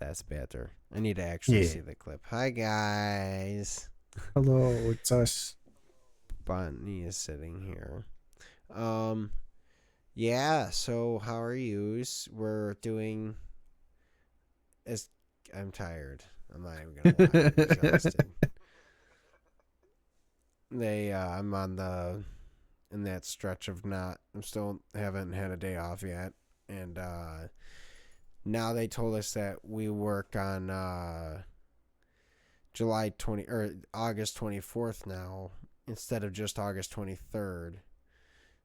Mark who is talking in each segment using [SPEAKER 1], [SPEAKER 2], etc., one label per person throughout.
[SPEAKER 1] That's better. I need to actually
[SPEAKER 2] Yeah.
[SPEAKER 1] see the clip. Hi guys.
[SPEAKER 2] Hello, it's us.
[SPEAKER 1] Bonnie is sitting here. Um yeah, so how are you? We're doing as I'm tired. I'm not even gonna lie, I'm exhausted. I'm on the in that stretch of not I'm still haven't had a day off yet. And now they told us that we work on July 20 or August 24th now instead of just August 23rd.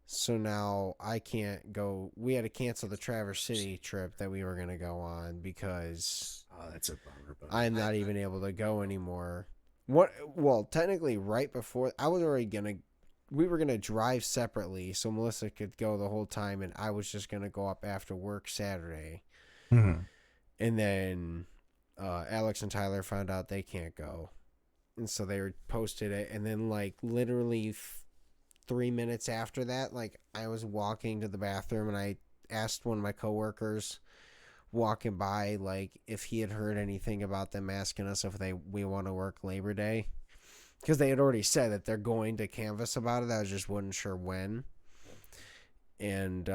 [SPEAKER 1] So now I can't go. We had to cancel the Traverse City trip that we were going to go on because
[SPEAKER 2] Oh, that's a bummer, buddy.
[SPEAKER 1] I'm not even able to go anymore. What? Well, technically, right before I was already gonna, we were gonna drive separately so Melissa could go the whole time, and I was just gonna go up after work Saturday,
[SPEAKER 2] Hmm.
[SPEAKER 1] and then Alex and Tyler found out they can't go, and so they posted it, and then like literally 3 minutes after that, like I was walking to the bathroom and I asked one of my coworkers walking by like if he had heard anything about them asking us if we want to work Labor Day because they had already said that they're going to canvas about it. I just wasn't sure when, and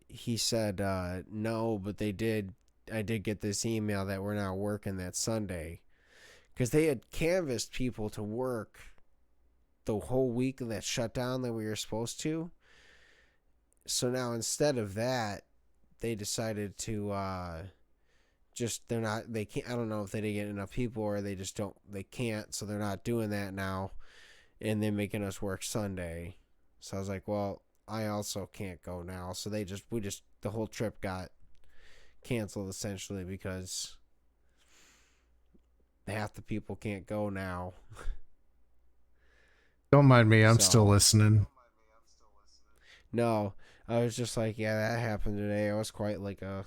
[SPEAKER 1] he said no, but they did. I did get this email that we're not working that Sunday because they had canvassed people to work the whole week of that shutdown that we were supposed to. So now instead of that, they decided to just they're not they can't. I don't know if they didn't get enough people or they just don't they can't. So they're not doing that now, and they're making us work Sunday. So I was like, well, I also can't go now. So we just the whole trip got canceled essentially because half the people can't go now.
[SPEAKER 2] Don't mind me, I'm still
[SPEAKER 1] So
[SPEAKER 2] listening.
[SPEAKER 1] no, I was just like, yeah, that happened today. I was quite like oh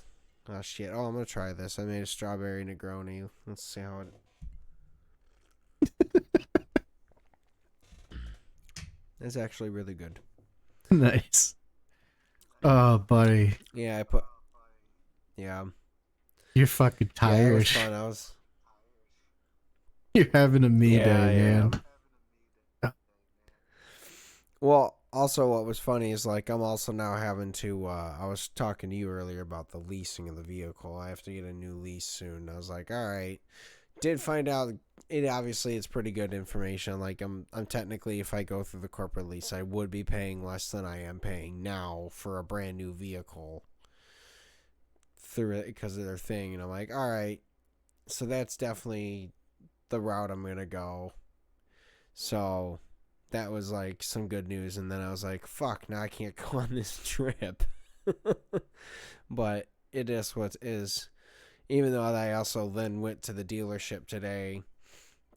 [SPEAKER 1] shit. Oh, I'm gonna try this. I made a strawberry Negroni. Let's see how it. It's actually really good.
[SPEAKER 2] Nice. Oh, buddy.
[SPEAKER 1] Yeah, I put. Yeah,
[SPEAKER 2] You're fucking
[SPEAKER 1] yeah, it was
[SPEAKER 2] tired.
[SPEAKER 1] fun. I was.
[SPEAKER 2] You're having a me
[SPEAKER 1] Yeah,
[SPEAKER 2] day,
[SPEAKER 1] I
[SPEAKER 2] man.
[SPEAKER 1] am. Well, also, what was funny is like I'm also now having to. I was talking to you earlier about the leasing of the vehicle. I have to get a new lease soon. I was like, all right. Did find out it obviously it's pretty good information. Like I'm technically if I go through the corporate lease, I would be paying less than I am paying now for a brand new vehicle through it because of their thing. And I'm like, all right, so that's definitely the route I'm gonna go. So that was like some good news. And then I was like, fuck, now I can't go on this trip. But it is what it is. Even though I also then went to the dealership today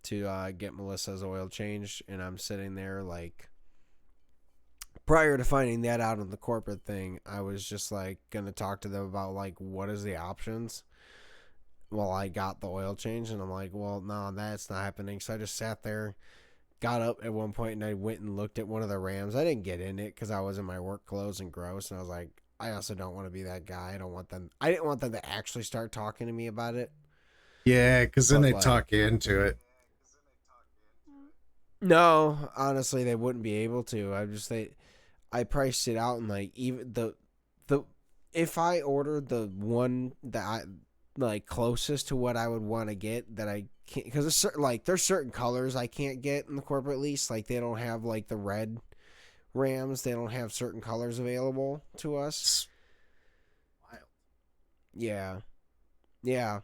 [SPEAKER 1] to get Melissa's oil changed, and I'm sitting there like prior to finding that out on the corporate thing, I was just like gonna talk to them about like what is the options. Well, I got the oil change, and I'm like, well, no, that's not happening. So I just sat there, got up at one point, and I went and looked at one of the Rams. I didn't get in it because I was in my work clothes and gross, and I was like, I also don't want to be that guy. I don't want them. I didn't want them to actually start talking to me about it,
[SPEAKER 2] Yeah, because then
[SPEAKER 1] but
[SPEAKER 2] they
[SPEAKER 1] like
[SPEAKER 2] talk you into it.
[SPEAKER 1] no, honestly, they wouldn't be able to. I priced it out and like even the if I ordered the one that I like closest to what I would want to get that I can't because there's certain colors I can't get in the corporate lease. Like they don't have like the red Rams. They don't have certain colors available to us.
[SPEAKER 2] It's wild.
[SPEAKER 1] Yeah, yeah.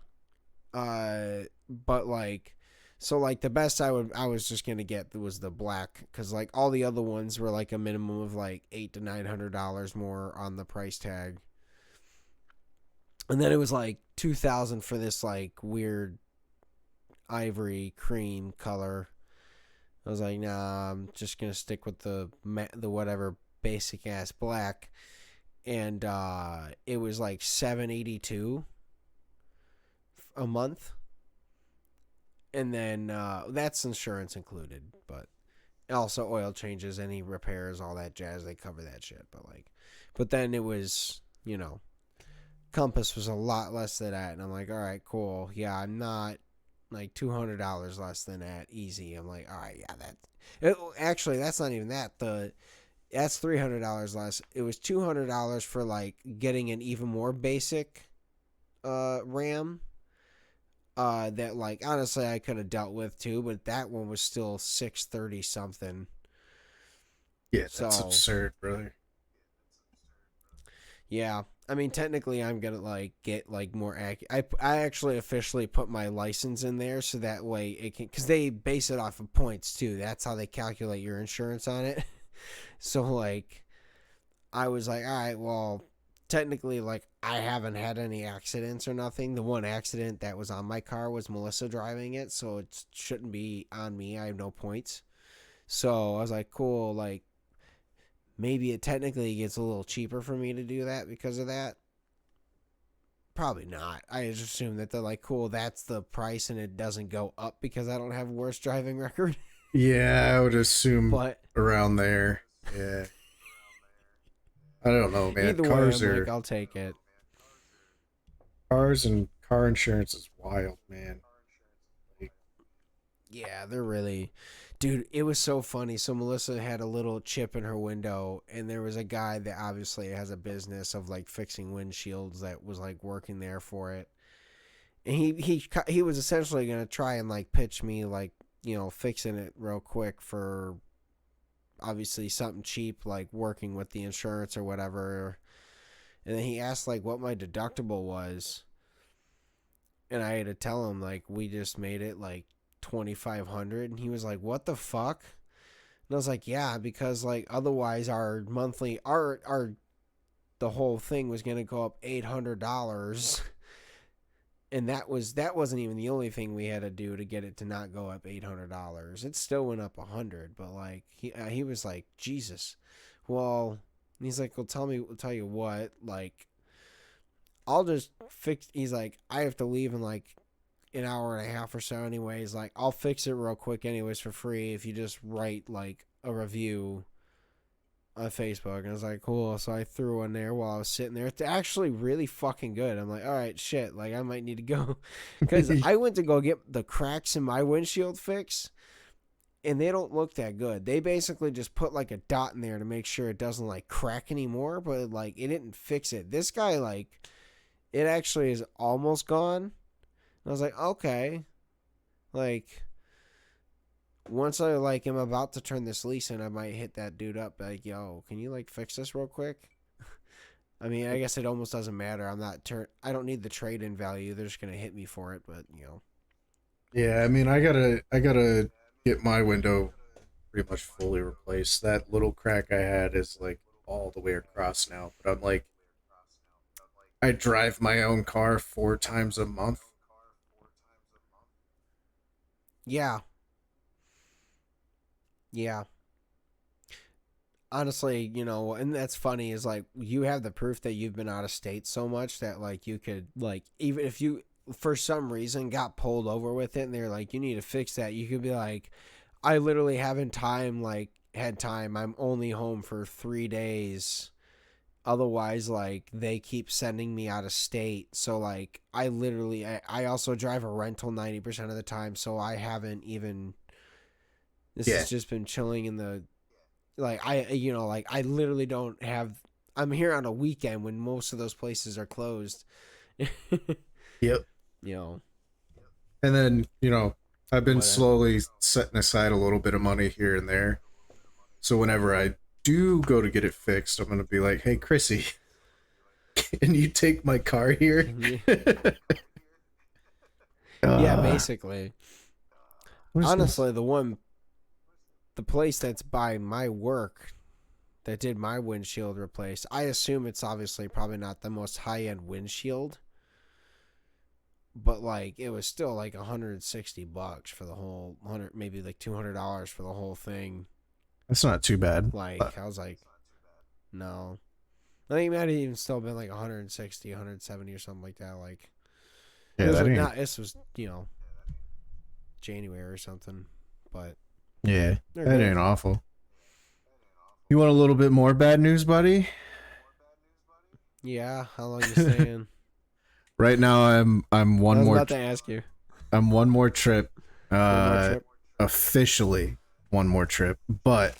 [SPEAKER 1] But like, so like the best I was just gonna get was the black because like all the other ones were like a minimum of like $800 to $900 more on the price tag, and then it was like 2,000 for this like weird ivory cream color. I was like, nah, I'm just gonna stick with the whatever basic ass black, and it was like 782 a month, and then that's insurance included, but also oil changes, any repairs, all that jazz. They cover that shit, but then it was Compass was a lot less than that, and I'm like, all right, cool. Yeah, I'm not like $200 less than that, easy. I'm like, all right, yeah, actually that's not even that. That's $300 less. It was $200 for like getting an even more basic RAM. That like honestly I could have dealt with too, but that one was still 630 something.
[SPEAKER 2] Yeah, that's
[SPEAKER 1] So
[SPEAKER 2] absurd, brother.
[SPEAKER 1] yeah, I mean technically I'm gonna like get like more I actually officially put my license in there so that way it can, because they base it off of points too. That's how they calculate your insurance on it. So like I was like, all right, well, technically, like, I haven't had any accidents or nothing. The one accident that was on my car was Melissa driving it, so it shouldn't be on me. I have no points. So I was like, cool, like, maybe it technically gets a little cheaper for me to do that because of that. Probably not. I just assume that they're like, cool, that's the price and it doesn't go up because I don't have a worse driving record.
[SPEAKER 2] Yeah, I would assume
[SPEAKER 1] But
[SPEAKER 2] around there. Yeah. I don't know, man.
[SPEAKER 1] either way, I'm like, I'll take it.
[SPEAKER 2] Cars and car insurance is wild, man. Like,
[SPEAKER 1] Yeah, they're really, dude, it was so funny. So Melissa had a little chip in her window, and there was a guy that obviously has a business of like fixing windshields that was like working there for it. And he was essentially gonna try and like pitch me like, fixing it real quick for obviously something cheap, like working with the insurance or whatever. And then he asked like what my deductible was, and I had to tell him like we just made it like 2,500, and he was like, "What the fuck?" And I was like, "Yeah, because like otherwise our monthly our the whole thing was gonna go up $800." And that wasn't even the only thing we had to do to get it to not go up $800. It still went up 100, but like he was like, Jesus. Well, he's like, well, tell you what, like, I'll just fix. He's like, I have to leave in like an hour and a half or so, anyways. Like, I'll fix it real quick, anyways, for free if you just write like a review on Facebook. And I was like, cool. So I threw one there while I was sitting there. It's actually really fucking good. I'm like, all right, shit. Like, I might need to go. Because I went to go get the cracks in my windshield fixed, and they don't look that good. They basically just put like a dot in there to make sure it doesn't like crack anymore, but like it didn't fix it. This guy, like, it actually is almost gone. And I was like, okay. Like, once I like am about to turn this lease in, I might hit that dude up like, yo, can you like fix this real quick? I mean, I guess it almost doesn't matter. I don't need the trade in value. They're just gonna hit me for it, but
[SPEAKER 2] yeah, I mean, I gotta get my window pretty much fully replaced. That little crack I had is like all the way across now. But I'm like, I drive my own car 4 times a month.
[SPEAKER 1] yeah, yeah. Honestly, and that's funny is like you have the proof that you've been out of state so much that like you could like even if you for some reason got pulled over with it and they're like you need to fix that, you could be like, I literally haven't had time. I'm only home for 3 days. Otherwise, like they keep sending me out of state. So like I also drive a rental 90% of the time, so I haven't even. This
[SPEAKER 2] Yeah.
[SPEAKER 1] has just been chilling in the like I literally don't have. I'm here on a weekend when most of those places are closed.
[SPEAKER 2] Yep.
[SPEAKER 1] you know,
[SPEAKER 2] And then, I've been
[SPEAKER 1] but
[SPEAKER 2] slowly setting aside a little bit of money here and there. So whenever I do go to get it fixed, I'm going to be like, hey, Chrissy, can you take my car here?
[SPEAKER 1] yeah,
[SPEAKER 2] Uh,
[SPEAKER 1] basically.
[SPEAKER 2] what's this?
[SPEAKER 1] Honestly, the place that's by my work that did my windshield replaced, I assume it's obviously probably not the most high end windshield, but like it was still like $160 for the whole 100, maybe like $200 for the whole thing.
[SPEAKER 2] That's not too bad.
[SPEAKER 1] Like I was like, no, I think it might have even still been like 160, 170 or something like that. Like it
[SPEAKER 2] Yeah,
[SPEAKER 1] was
[SPEAKER 2] that
[SPEAKER 1] like
[SPEAKER 2] ain't.
[SPEAKER 1] not. This was January or something, but
[SPEAKER 2] Yeah,
[SPEAKER 1] they're
[SPEAKER 2] that
[SPEAKER 1] good.
[SPEAKER 2] ain't awful. You want a little bit more bad news, buddy?
[SPEAKER 1] Yeah, how long you staying?
[SPEAKER 2] Right now, I'm
[SPEAKER 1] I
[SPEAKER 2] one
[SPEAKER 1] was
[SPEAKER 2] more.
[SPEAKER 1] about to ask you.
[SPEAKER 2] I'm one more trip.
[SPEAKER 1] One more trip.
[SPEAKER 2] Officially one more trip, but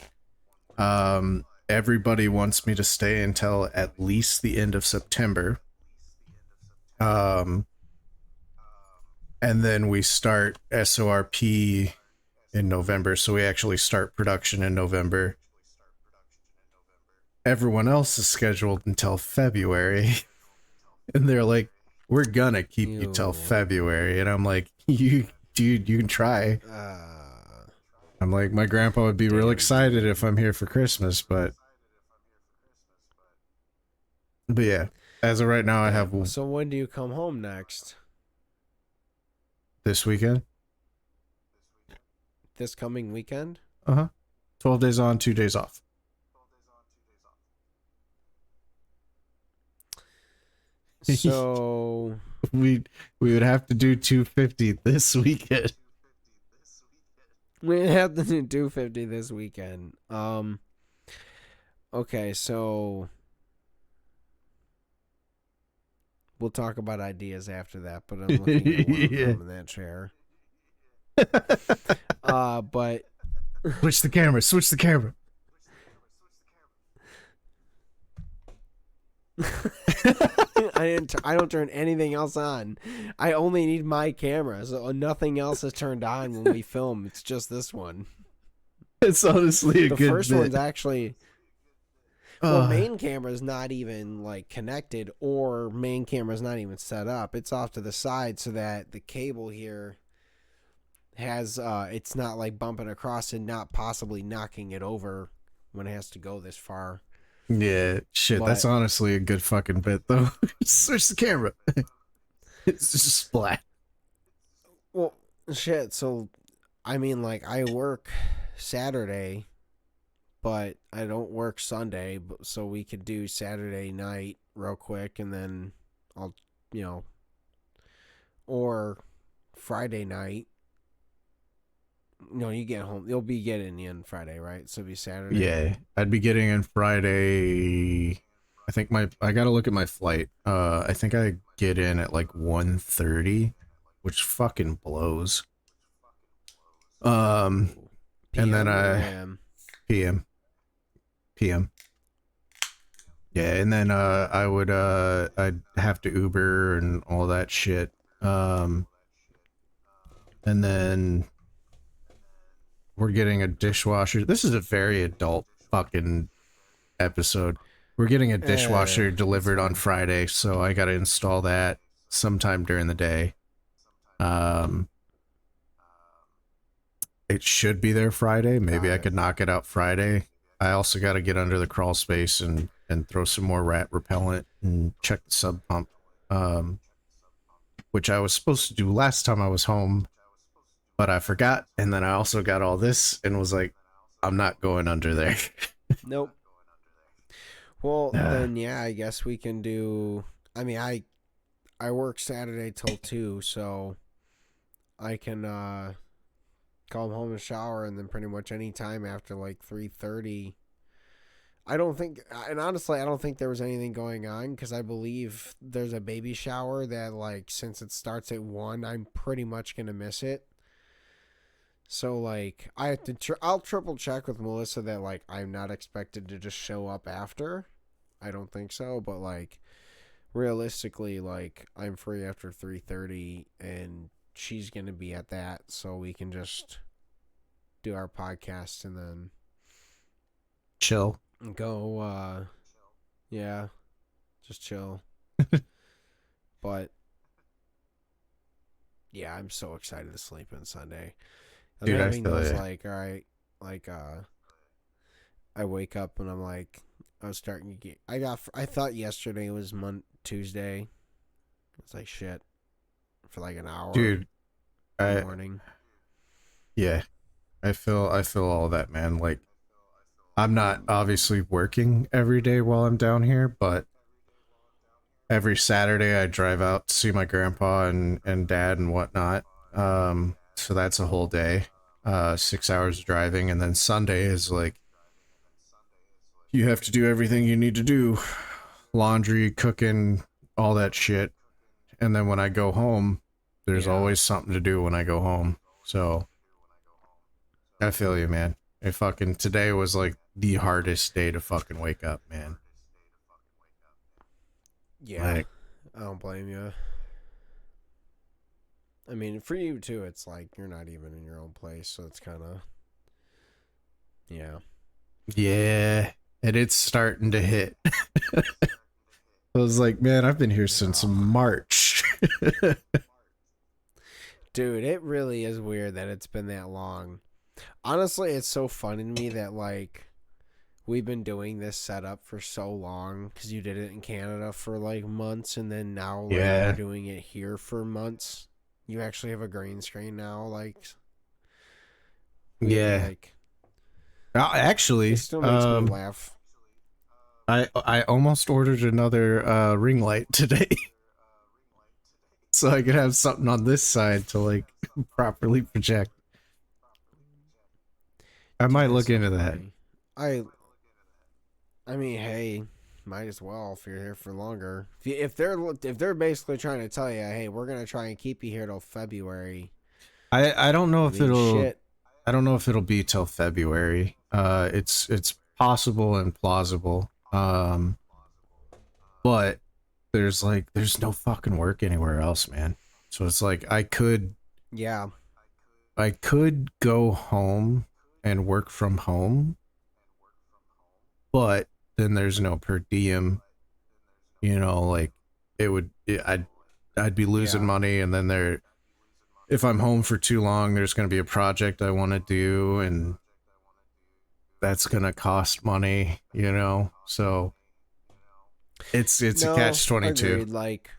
[SPEAKER 2] everybody wants me to stay until at least the end of September. Um, and then we start SORP in November, so we actually start production in November. Everyone else is scheduled until February, and they're like, "We're gonna keep you till
[SPEAKER 1] Ew.
[SPEAKER 2] February," and I'm like, "You, dude, you can try." I'm like, my grandpa would be real
[SPEAKER 1] Damn,
[SPEAKER 2] excited
[SPEAKER 1] dude.
[SPEAKER 2] if I'm here for Christmas, but yeah, as of right now, I have
[SPEAKER 1] So when do you come home next?
[SPEAKER 2] this weekend.
[SPEAKER 1] This coming weekend?
[SPEAKER 2] 12 days on, 2 days off.
[SPEAKER 1] So
[SPEAKER 2] we would have to do 250 this weekend.
[SPEAKER 1] we have to do 250 this weekend. Okay, so we'll talk about ideas after that, but I'm looking at one of them in that chair. But
[SPEAKER 2] Switch the camera. Switch the camera.
[SPEAKER 1] I don't turn anything else on. I only need my camera, so nothing else is turned on when we film. It's just this one.
[SPEAKER 2] It's honestly a
[SPEAKER 1] The
[SPEAKER 2] good
[SPEAKER 1] first
[SPEAKER 2] bit.
[SPEAKER 1] one's actually well, main camera's not even like connected, or main camera's not even set up. It's off to the side so that the cable here has it's not like bumping across and not possibly knocking it over when it has to go this far.
[SPEAKER 2] Yeah, shit. That's
[SPEAKER 1] But-
[SPEAKER 2] honestly a good fucking bit, though. Switch the camera. It's just splat.
[SPEAKER 1] Well, shit. So, I mean, like, I work Saturday, but I don't work Sunday. So we could do Saturday night real quick, and then I'll, you know, or Friday night. No, you get home. You'll be getting in Friday, right? So it'll be Saturday.
[SPEAKER 2] Yeah, I'd be getting in Friday. I think I gotta look at my flight. I think I get in at like 1:30, which fucking blows. And then
[SPEAKER 1] PM or AM?
[SPEAKER 2] PM. Yeah, and then I'd have to Uber and all that shit. And then we're getting a dishwasher. This is a very adult fucking episode. We're getting a dishwasher delivered on Friday, so I gotta install that sometime during the day. It should be there Friday. Maybe I could knock it out Friday. I also got to get under the crawl space and throw some more rat repellent and check the sub pump, which I was supposed to do last time I was home, but I forgot. And then I also got all this and was like, I'm not going under there.
[SPEAKER 1] Nope. Well, then yeah, I guess we can do. I mean, I work Saturday till 2, so I can come home and shower, and then pretty much any time after like 3:30. I don't think, and honestly, I don't think there was anything going on because I believe there's a baby shower that, like, since it starts at 1, I'm pretty much gonna miss it. So like, I have to. I'll triple check with Melissa that like I'm not expected to just show up after. I don't think so, but like, realistically, like I'm free after 3:30, and she's gonna be at that, so we can just do our podcast and then
[SPEAKER 2] Chill.
[SPEAKER 1] go yeah, just chill. But yeah, I'm so excited to sleep on Sunday. And
[SPEAKER 2] Dude, I
[SPEAKER 1] everything
[SPEAKER 2] feel
[SPEAKER 1] goes
[SPEAKER 2] ya.
[SPEAKER 1] like, all right, like I wake up and I'm like, I was starting to get. I thought yesterday was Tuesday. It's like shit for like an hour.
[SPEAKER 2] Dude,
[SPEAKER 1] in the morning.
[SPEAKER 2] Yeah, I feel all that, man. Like, I'm not obviously working every day while I'm down here, but every Saturday I drive out to see my grandpa and dad and whatnot. So that's a whole day, 6 hours of driving, and then Sunday is like you have to do everything you need to do, laundry, cooking, all that shit, and then when I go home, there's
[SPEAKER 1] Yeah.
[SPEAKER 2] always something to do when I go home. So I feel you, man. It fucking today was like the hardest day to fucking wake up, man.
[SPEAKER 1] Yeah.
[SPEAKER 2] Like,
[SPEAKER 1] I don't blame you. I mean, for you too, it's like you're not even in your own place, so it's kind of, yeah.
[SPEAKER 2] yeah, and it's starting to hit. I was like, man, I've been here since March.
[SPEAKER 1] Dude, it really is weird that it's been that long. Honestly, it's so funny to me that like we've been doing this setup for so long because you did it in Canada for like months, and then now like
[SPEAKER 2] Yeah.
[SPEAKER 1] we're doing it here for months. You actually have a green screen now, like
[SPEAKER 2] Yeah.
[SPEAKER 1] like
[SPEAKER 2] Actually,
[SPEAKER 1] it still makes me laugh.
[SPEAKER 2] I almost ordered another ring light today. So I could have something on this side to like properly project. I
[SPEAKER 1] Dude,
[SPEAKER 2] might
[SPEAKER 1] that's
[SPEAKER 2] look
[SPEAKER 1] so
[SPEAKER 2] into that.
[SPEAKER 1] funny. I mean, hey, might as well if you're here for longer. If they're basically trying to tell you, hey, we're gonna try and keep you here till February.
[SPEAKER 2] I don't know
[SPEAKER 1] I
[SPEAKER 2] if
[SPEAKER 1] mean,
[SPEAKER 2] it'll
[SPEAKER 1] shit.
[SPEAKER 2] I don't know if it'll be till February. It's possible and plausible. But there's no fucking work anywhere else, man. So it's like
[SPEAKER 1] Yeah.
[SPEAKER 2] I could go home and work from home, but then there's no per diem. You know, like I'd be losing
[SPEAKER 1] Yeah.
[SPEAKER 2] money, and then if I'm home for too long, there's going to be a project I want to do, and that's going to cost money, you know? So it's a
[SPEAKER 1] No,
[SPEAKER 2] catch 22.
[SPEAKER 1] agreed. Like,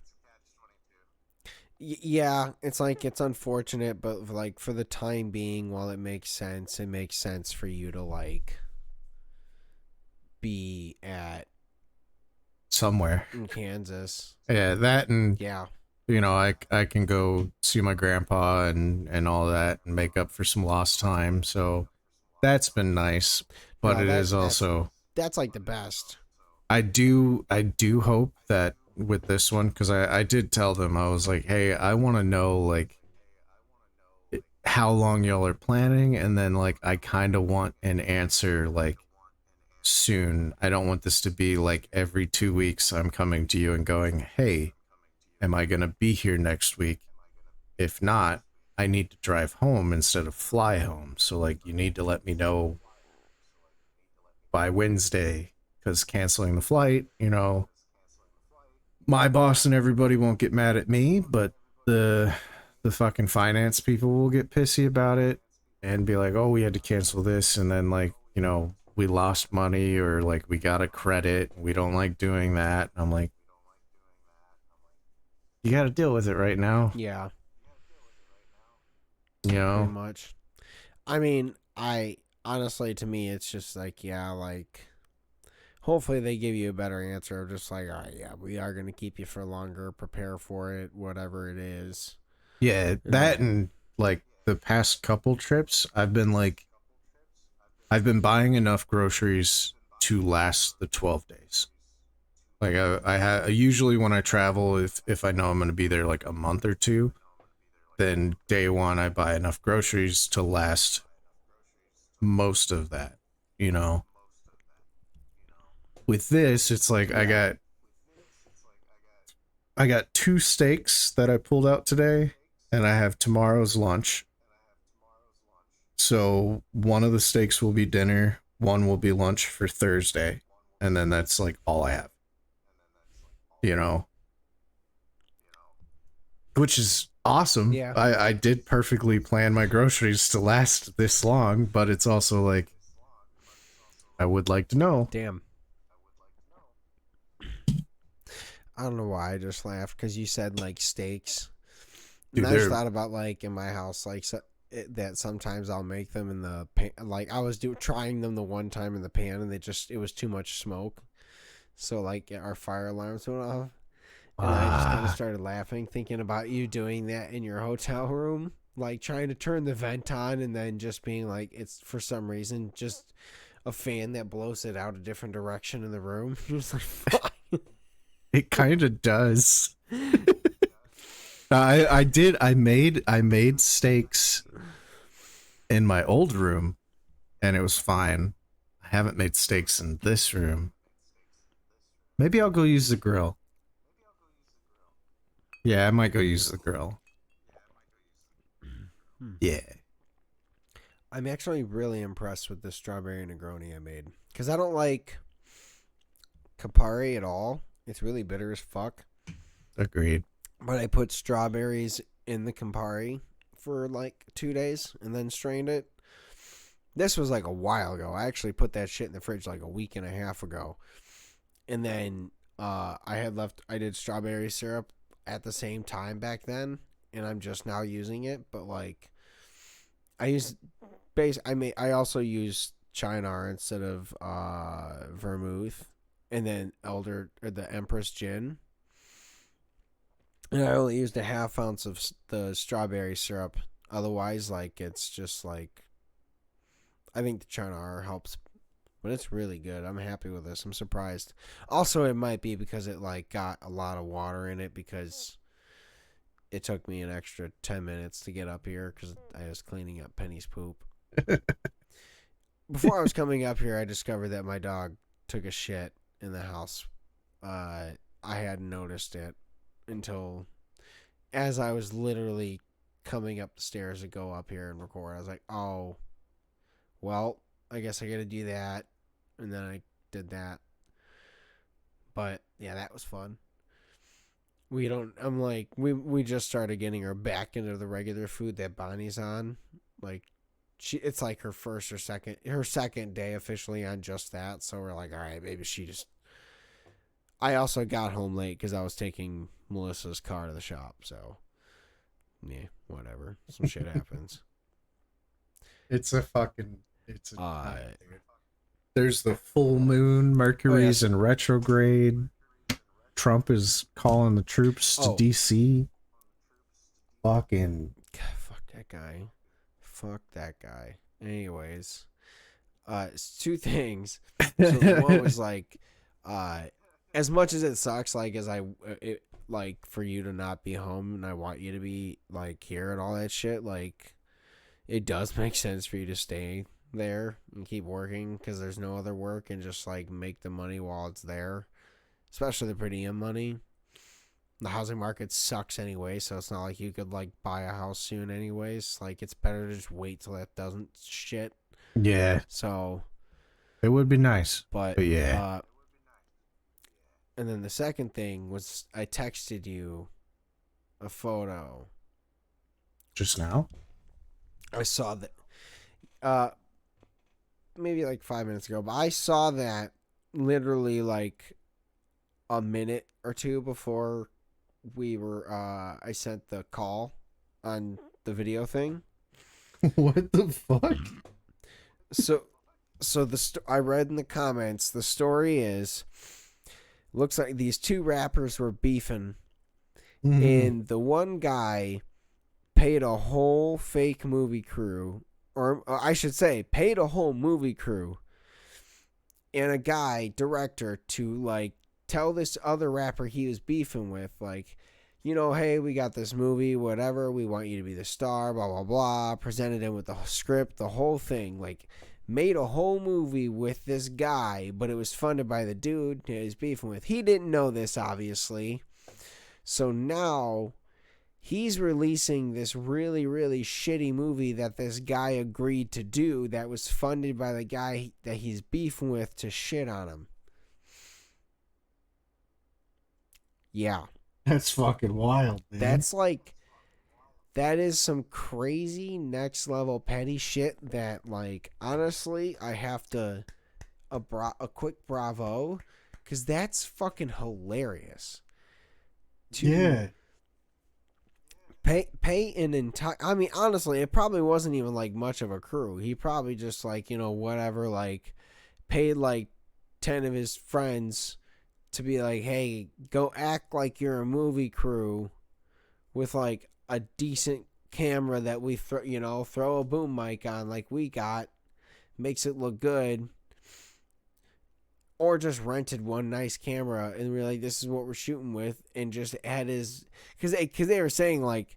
[SPEAKER 1] yeah, it's like it's unfortunate, but like for the time being, while it makes sense for you to like be at
[SPEAKER 2] Somewhere.
[SPEAKER 1] in Kansas.
[SPEAKER 2] Yeah, that, and
[SPEAKER 1] Yeah.
[SPEAKER 2] you know, I can go see my grandpa and all that and make up for some lost time. So that's been nice, but
[SPEAKER 1] No,
[SPEAKER 2] it is
[SPEAKER 1] that's
[SPEAKER 2] also
[SPEAKER 1] that's like the best.
[SPEAKER 2] I do hope that with this one, because I did tell them, I was like, hey, I want to know like how long y'all are planning, and then like I kind of want an answer like soon. I don't want this to be like every 2 weeks I'm coming to you and going, hey, am I gonna be here next week? If not, I need to drive home instead of fly home. So like you need to let me know by Wednesday, because canceling the flight, you know, my boss and everybody won't get mad at me, but the fucking finance people will get pissy about it and be like, "Oh, we had to cancel this," and then like, you know, we lost money, or like we got a credit. We don't like doing that. I'm like, you got to deal with it right now,
[SPEAKER 1] Yeah,
[SPEAKER 2] you
[SPEAKER 1] pretty
[SPEAKER 2] know.
[SPEAKER 1] much. I mean, I honestly, to me, it's just like, yeah, like hopefully they give you a better answer of just like, all right, yeah, we are gonna keep you for longer. Prepare for it, whatever it is.
[SPEAKER 2] Yeah, that, and like the past couple trips, I've been buying enough groceries to last the 12 days. Like usually when I travel, if I know I'm going to be there like a month or two, then day one I buy enough groceries to last most of that, you know. With this, it's like
[SPEAKER 1] Yeah.
[SPEAKER 2] I got 2 steaks that I pulled out today, and I have tomorrow's lunch. So one of the steaks will be dinner, one will be lunch for Thursday, and then that's like all I have. You know, which is awesome.
[SPEAKER 1] Yeah.
[SPEAKER 2] I did perfectly plan my groceries to last this long, but it's also like I would like to know.
[SPEAKER 1] Damn. I don't know why I just laughed because you said like steaks.
[SPEAKER 2] Dude,
[SPEAKER 1] And I just
[SPEAKER 2] they're
[SPEAKER 1] thought about like in my house, like that sometimes I'll make them in the pan. Like I was trying them the one time in the pan, and it was too much smoke. So like our fire alarms went off, and I just kind of started laughing, thinking about you doing that in your hotel room, like trying to turn the vent on, and then just being like, it's for some reason just a fan that blows it out a different direction in the room. Just like, fuck.
[SPEAKER 2] it kind of does. I made steaks in my old room, and it was fine. I haven't made steaks in this room. Maybe I'll go use the grill. Yeah, I might go use the grill.
[SPEAKER 1] Hmm.
[SPEAKER 2] Yeah.
[SPEAKER 1] I'm actually really impressed with the strawberry Negroni I made. Because I don't like Campari at all. It's really bitter as fuck.
[SPEAKER 2] Agreed.
[SPEAKER 1] But I put strawberries in the Campari for like 2 days and then strained it. This was like a while ago. I actually put that shit in the fridge like a week and a half ago. And then I did strawberry syrup at the same time back then. And I'm just now using it. But like, I also use Chinar instead of vermouth. And then the Empress Gin. And I only used a half ounce of the strawberry syrup. Otherwise, like, it's just like, I think the Chinar helps, but it's really good. I'm happy with this. I'm surprised. Also, it might be because it like got a lot of water in it because it took me an extra 10 minutes to get up here because I was cleaning up Penny's poop. Before I was coming up here, I discovered that my dog took a shit in the house. I hadn't noticed it until as I was literally coming up the stairs to go up here and record. I was like, oh, well, I guess I got to do that. And then I did that. But yeah, that was fun. We just started getting her back into the regular food that Bonnie's on. Like, it's like her second day officially on just that. So we're like, all right, maybe I also got home late because I was taking Melissa's car to the shop. So, yeah, whatever. Some shit happens.
[SPEAKER 2] It's a there's the full moon. Mercury's in retrograde. Trump is calling the troops to DC. Fucking
[SPEAKER 1] fuck that guy. Fuck that guy. Anyways, it's two things. So one was like, as much as it sucks, like like for you to not be home and I want you to be like here and all that shit, like it does make sense for you to stay there and keep working because there's no other work and just like make the money while it's there, especially the per diem money. The housing market sucks anyway, so it's not like you could like buy a house soon anyways. Like it's better to just wait till that doesn't shit.
[SPEAKER 2] yeah,
[SPEAKER 1] So
[SPEAKER 2] it would be nice,
[SPEAKER 1] but
[SPEAKER 2] yeah.
[SPEAKER 1] And then the second thing was I texted you a photo
[SPEAKER 2] just now.
[SPEAKER 1] I saw that maybe like 5 minutes ago, but I saw that literally like a minute or two before I sent the call on the video thing.
[SPEAKER 2] What the fuck?
[SPEAKER 1] So I read in the comments, the story is looks like these two rappers were beefing, and the one guy paid a whole fake movie crew, or I should say, paid a whole movie crew and a guy, director, to like tell this other rapper he was beefing with, like, you know, hey, we got this movie, whatever, we want you to be the star, blah, blah, blah, presented him with the script, the whole thing, like, made a whole movie with this guy, but it was funded by the dude he was beefing with. He didn't know this, obviously. So now he's releasing this really, really shitty movie that this guy agreed to do that was funded by the guy that he's beefing with to shit on him. Yeah.
[SPEAKER 2] That's fucking wild, man.
[SPEAKER 1] That's like, that is some crazy next level petty shit that, like, honestly, I have to a quick bravo, because that's fucking hilarious.
[SPEAKER 2] Yeah.
[SPEAKER 1] Pay an entire, I mean, honestly, it probably wasn't even like much of a crew. He probably just like, you know, whatever, like paid like 10 of his friends to be like, hey, go act like you're a movie crew with like a decent camera that we throw a boom mic on like we got, makes it look good. or just rented one nice camera and we're like, this is what we're shooting with, and just had his, because they were saying like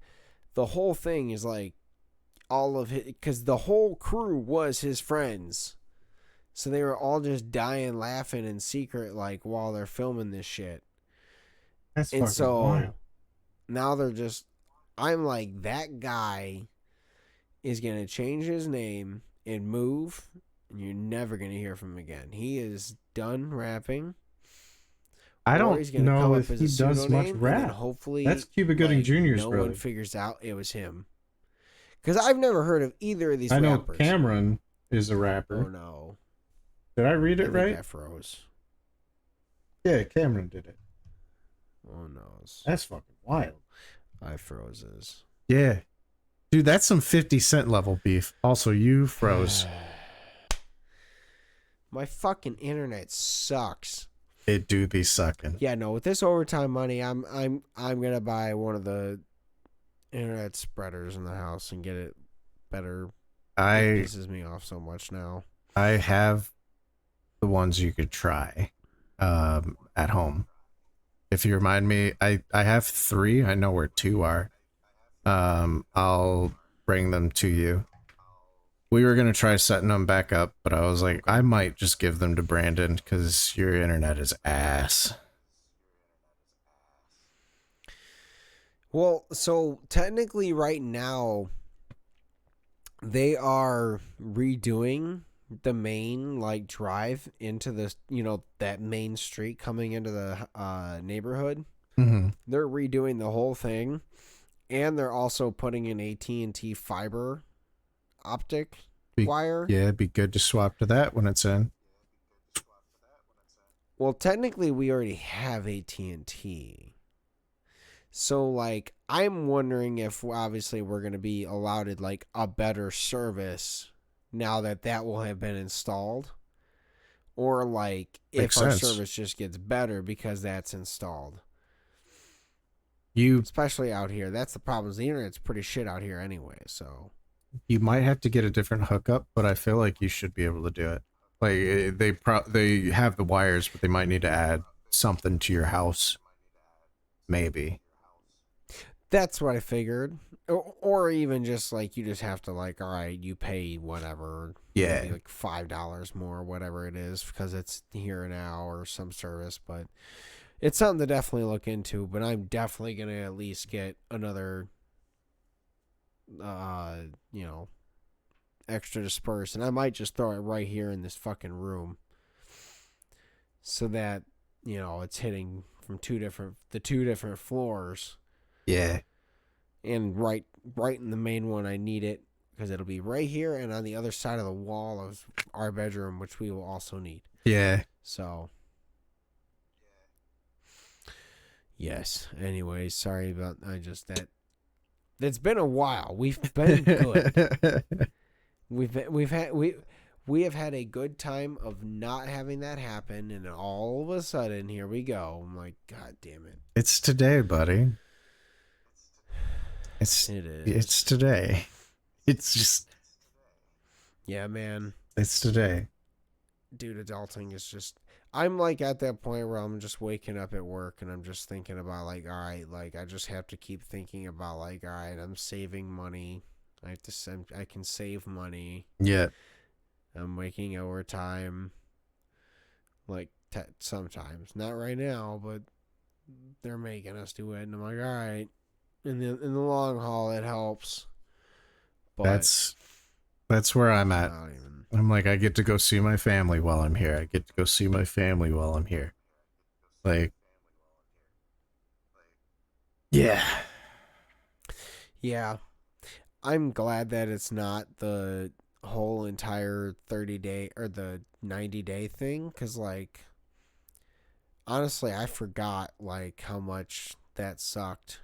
[SPEAKER 1] the whole thing is like all of his, because the whole crew was his friends, so they were all just dying laughing in secret like while they're filming this shit.
[SPEAKER 2] That's
[SPEAKER 1] And
[SPEAKER 2] fucking
[SPEAKER 1] so
[SPEAKER 2] wild.
[SPEAKER 1] now they're just, I'm like, that guy is gonna change his name and move, and you're never gonna hear from him again. He is done rapping,
[SPEAKER 2] I
[SPEAKER 1] or
[SPEAKER 2] don't
[SPEAKER 1] he's gonna come
[SPEAKER 2] know
[SPEAKER 1] up
[SPEAKER 2] if
[SPEAKER 1] as a
[SPEAKER 2] he does much
[SPEAKER 1] pseudonym, and then
[SPEAKER 2] rap. That's
[SPEAKER 1] hopefully,
[SPEAKER 2] Cuba Gooding
[SPEAKER 1] like,
[SPEAKER 2] Jr.'s
[SPEAKER 1] no one
[SPEAKER 2] brother.
[SPEAKER 1] figures out it was him. Because I've never heard of either of these
[SPEAKER 2] I know
[SPEAKER 1] rappers.
[SPEAKER 2] Cameron is a
[SPEAKER 1] Oh
[SPEAKER 2] rapper.
[SPEAKER 1] no,
[SPEAKER 2] Did I read
[SPEAKER 1] I
[SPEAKER 2] it
[SPEAKER 1] think
[SPEAKER 2] right?
[SPEAKER 1] I froze.
[SPEAKER 2] Yeah, Cameron did it.
[SPEAKER 1] Oh no,
[SPEAKER 2] That's fucking wild.
[SPEAKER 1] I frozes.
[SPEAKER 2] Yeah. Dude, that's some 50 Cent level beef. Also, you froze.
[SPEAKER 1] My fucking internet sucks.
[SPEAKER 2] It do be sucking.
[SPEAKER 1] Yeah, no, with this overtime money, I'm gonna buy one of the internet spreaders in the house and get it better. It pisses me off so much now.
[SPEAKER 2] I have the ones you could try at home. If you remind me, I have 3. I know where 2 are. I'll bring them to you. We were gonna try setting them back up, but I was like, I might just give them to Brandon because your internet is ass.
[SPEAKER 1] Well, so technically right now they are redoing the main like drive into the, that main street coming into the neighborhood.
[SPEAKER 2] Mm-hmm.
[SPEAKER 1] They're redoing the whole thing, and they're also putting in AT&T fiber optic wire.
[SPEAKER 2] Yeah, it'd be good to swap to that when it's in.
[SPEAKER 1] Well, technically we already have AT&T. So like I'm wondering if obviously we're going to be allowed like a better service now that will have been installed, or like
[SPEAKER 2] Makes
[SPEAKER 1] if our
[SPEAKER 2] sense.
[SPEAKER 1] service just gets better because that's installed.
[SPEAKER 2] You
[SPEAKER 1] Especially out here. That's the problem. Is the internet's pretty shit out here anyway, so
[SPEAKER 2] might have to get a different hookup, but I feel like you should be able to do it. Like they have the wires, but they might need to add something to your house. Maybe.
[SPEAKER 1] that's what I figured. Or even just like you just have to like, all right, you pay whatever.
[SPEAKER 2] Yeah.
[SPEAKER 1] Maybe like $5 more, whatever it is, because it's here and now or some service. But it's something to definitely look into. But I'm definitely gonna at least get another, extra disperse, and I might just throw it right here in this fucking room, so that it's hitting from the two different floors.
[SPEAKER 2] Yeah.
[SPEAKER 1] And right in the main one, I need it because it'll be right here and on the other side of the wall of our bedroom, which we will also need.
[SPEAKER 2] Yeah.
[SPEAKER 1] So, yes. Anyways, sorry about It's been a while. We've been good. We have had a good time of not having that happen, and all of a sudden, here we go. I'm like, God damn it!
[SPEAKER 2] It's today, buddy.
[SPEAKER 1] It is.
[SPEAKER 2] It's today. It's just.
[SPEAKER 1] Yeah, man.
[SPEAKER 2] It's today.
[SPEAKER 1] Dude, adulting is just. I'm like at that point where I'm just waking up at work and I'm just thinking about like, all right, like I just have to keep thinking about like, all right, I'm saving money. I can save money.
[SPEAKER 2] Yeah.
[SPEAKER 1] I'm making overtime. Like sometimes, not right now, but they're making us do it, and I'm like, all right. In the long haul, it helps. But
[SPEAKER 2] that's where I'm at.
[SPEAKER 1] not even.
[SPEAKER 2] I'm like, I get to go see my family while I'm here. I get to go see my family while I'm here. Like, yeah.
[SPEAKER 1] Yeah. I'm glad that it's not the whole entire 30-day or the 90-day thing, because like honestly I forgot like how much that sucked,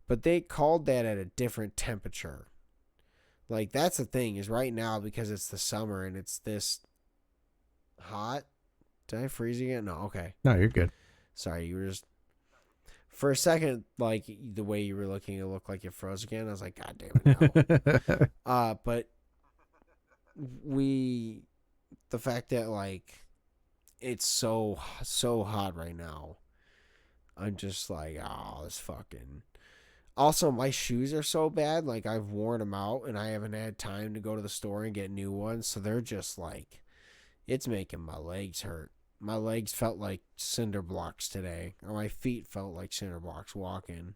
[SPEAKER 1] but they called that at a different temperature. Like that's the thing, is right now because it's the summer and it's this hot. Did I freeze again? No. Okay,
[SPEAKER 2] No, you're good.
[SPEAKER 1] sorry, you were just for a second, like the way you were looking, it looked like it froze again. I was like, God damn it, no. But the fact that like it's so hot right now. I'm just like, oh, this fucking. Also, my shoes are so bad. Like, I've worn them out and I haven't had time to go to the store and get new ones. So they're just like, it's making my legs hurt. My legs felt like cinder blocks today. Or my feet felt like cinder blocks walking.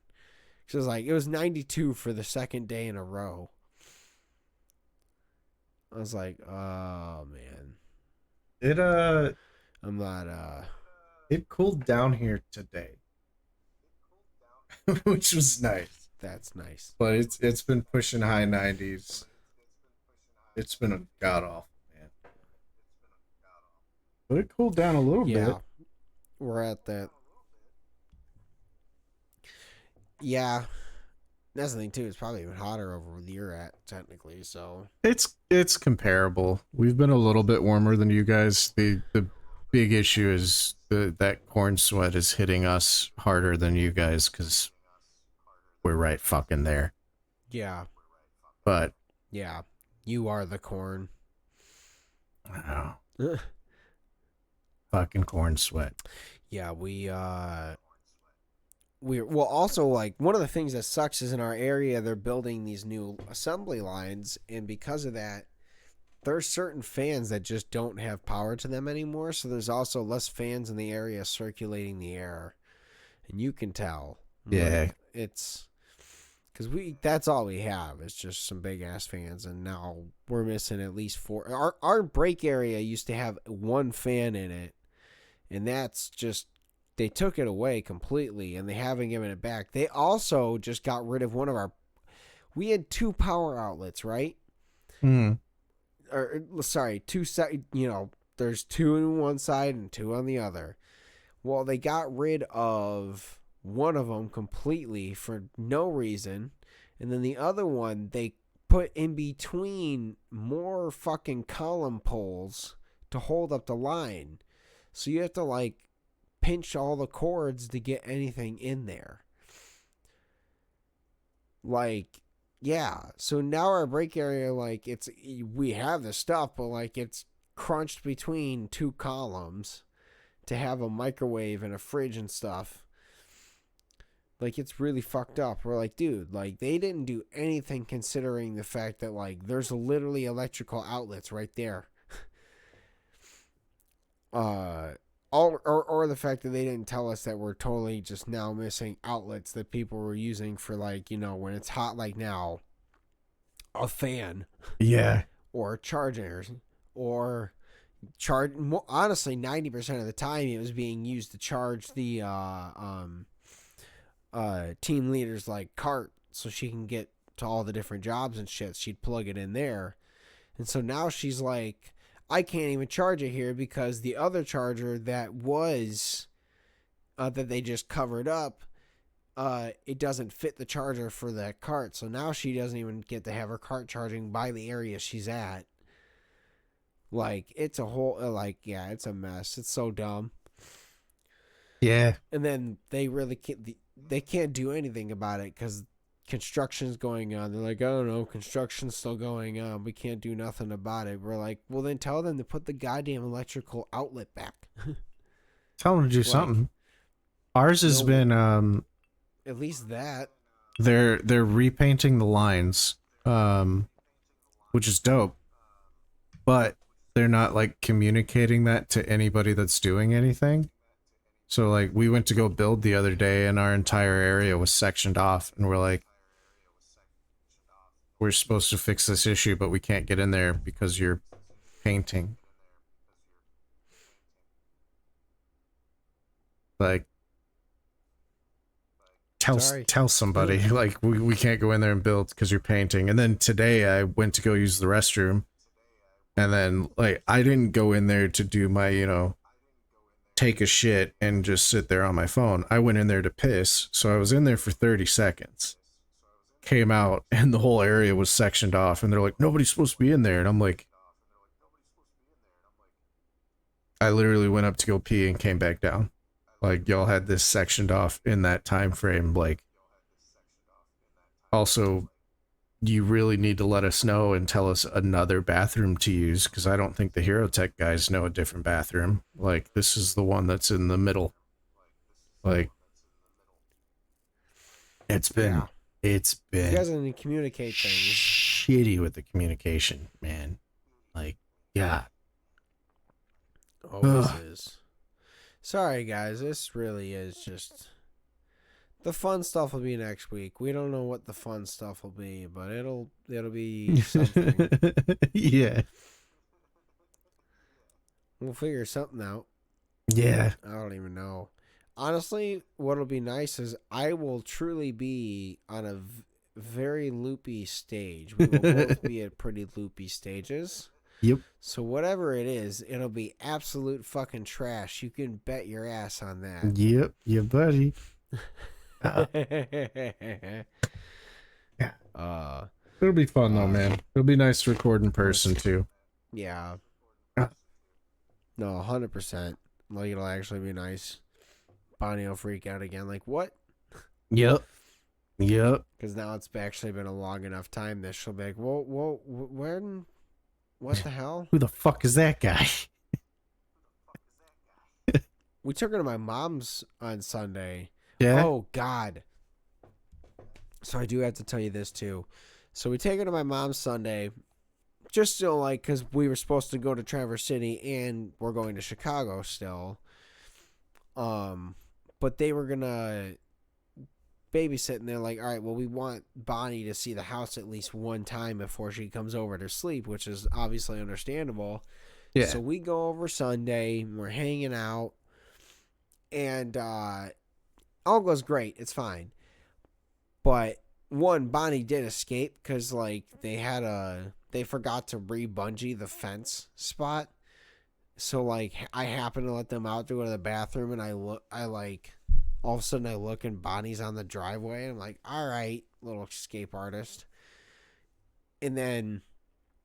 [SPEAKER 1] So it was 92 for the second day in a row. I was like, oh, man.
[SPEAKER 2] It
[SPEAKER 1] I'm not,
[SPEAKER 2] it cooled down here today, which was nice.
[SPEAKER 1] that's nice.
[SPEAKER 2] But it's been pushing high 90s. It's been a god awful, man. But it cooled down a little
[SPEAKER 1] Yeah,
[SPEAKER 2] bit.
[SPEAKER 1] we're at that. Yeah, that's the thing, too. It's probably even hotter over where you're at, technically, so.
[SPEAKER 2] It's comparable. We've been a little bit warmer than you guys. The big issue is that corn sweat is hitting us harder than you guys because we're right fucking there.
[SPEAKER 1] Yeah,
[SPEAKER 2] But
[SPEAKER 1] yeah. You are the corn.
[SPEAKER 2] oh, fucking corn sweat.
[SPEAKER 1] Yeah, we well also like one of the things that sucks is in our area they're building these new assembly lines, and because of that there's certain fans that just don't have power to them anymore, so there's also less fans in the area circulating the air, and you can tell.
[SPEAKER 2] Yeah.
[SPEAKER 1] Like, it's because that's all we have. It's just some big ass fans, and now we're missing at least four. Our break area used to have one fan in it, and that's just they took it away completely, and they haven't given it back. They also just got rid of one of our. We had two power outlets, right?
[SPEAKER 2] Hmm.
[SPEAKER 1] Or sorry, two set. There's two on one side and two on the other. Well, they got rid of one of them completely for no reason, and then the other one they put in between more fucking column poles to hold up the line. So you have to like pinch all the cords to get anything in there. Like, yeah. So now our break area, like, we have the stuff, but like it's crunched between two columns to have a microwave and a fridge and stuff. Like, it's really fucked up. We're like, dude, like, they didn't do anything considering the fact that, like, there's literally electrical outlets right there. Or the fact that they didn't tell us that we're totally just now missing outlets that people were using for, like, when it's hot like now, a fan.
[SPEAKER 2] Yeah.
[SPEAKER 1] Or chargers. Or honestly, 90% of the time it was being used to charge the, team leader's like cart so she can get to all the different jobs and shit. She'd plug it in there, and so now she's like, I can't even charge it here because the other charger that was that they just covered up, it doesn't fit the charger for that cart. So now she doesn't even get to have her cart charging by the area she's at. Like, it's a whole yeah, it's a mess. It's so dumb.
[SPEAKER 2] Yeah.
[SPEAKER 1] And then they can't do anything about it because construction's going on. They're like, oh no, construction's still going on. We can't do nothing about it. We're like, well then tell them to put the goddamn electrical outlet back.
[SPEAKER 2] Tell them to do something. Ours has been
[SPEAKER 1] at least that.
[SPEAKER 2] They're repainting the lines, which is dope. But they're not like communicating that to anybody that's doing anything. So like we went to go build the other day and our entire area was sectioned off, and we're like, we're supposed to fix this issue, but we can't get in there because you're painting. Like, tell somebody, like, we can't go in there and build because you're painting. And then today I went to go use the restroom, and then like I didn't go in there to do my, take a shit and just sit there on my phone. I went in there to piss, so I was in there for 30 seconds. Came out and the whole area was sectioned off, and they're like, nobody's supposed to be in there. And I'm like, I literally went up to go pee and came back down. Like, y'all had this sectioned off in that time frame. Like, also you really need to let us know and tell us another bathroom to use, because I don't think the Hero Tech guys know a different bathroom. Like, this is the one that's in the middle. Like, it's been
[SPEAKER 1] You guys need to communicate things.
[SPEAKER 2] shitty with the communication, man. Like, yeah.
[SPEAKER 1] Always is. Sorry, guys. This really is just... The fun stuff will be next week. We don't know what the fun stuff will be, but it'll be something.
[SPEAKER 2] Yeah.
[SPEAKER 1] We'll figure something out.
[SPEAKER 2] Yeah.
[SPEAKER 1] I don't even know. Honestly, what'll be nice is I will truly be on a very loopy stage. We will both be at pretty loopy stages.
[SPEAKER 2] Yep.
[SPEAKER 1] So whatever it is, it'll be absolute fucking trash. You can bet your ass on that.
[SPEAKER 2] Yep. Yeah, buddy. It'll be fun though, man. It'll be nice to record in person too.
[SPEAKER 1] Yeah. No, 100%. Like, it'll actually be nice. Bonnie will freak out again. Like, what?
[SPEAKER 2] Yep.
[SPEAKER 1] Because now it's actually been a long enough time that she'll be like, whoa, when? What the hell?
[SPEAKER 2] Who the fuck is that guy?
[SPEAKER 1] We took her to my mom's on Sunday.
[SPEAKER 2] Yeah.
[SPEAKER 1] Oh, God. So I do have to tell you this, too. So we take her to my mom's Sunday. Just so, like, because we were supposed to go to Traverse City and we're going to Chicago still. But they were going to babysit, and they're like, all right, well, we want Bonnie to see the house at least one time before she comes over to sleep, which is obviously understandable.
[SPEAKER 2] Yeah.
[SPEAKER 1] So we go over Sunday, we're hanging out, and all goes great. It's fine. But one, Bonnie did escape because, like, they forgot to re-bungee the fence spot. So, like, I happen to let them out to go to the bathroom, and all of a sudden I look and Bonnie's on the driveway, and I'm like, all right, little escape artist. And then,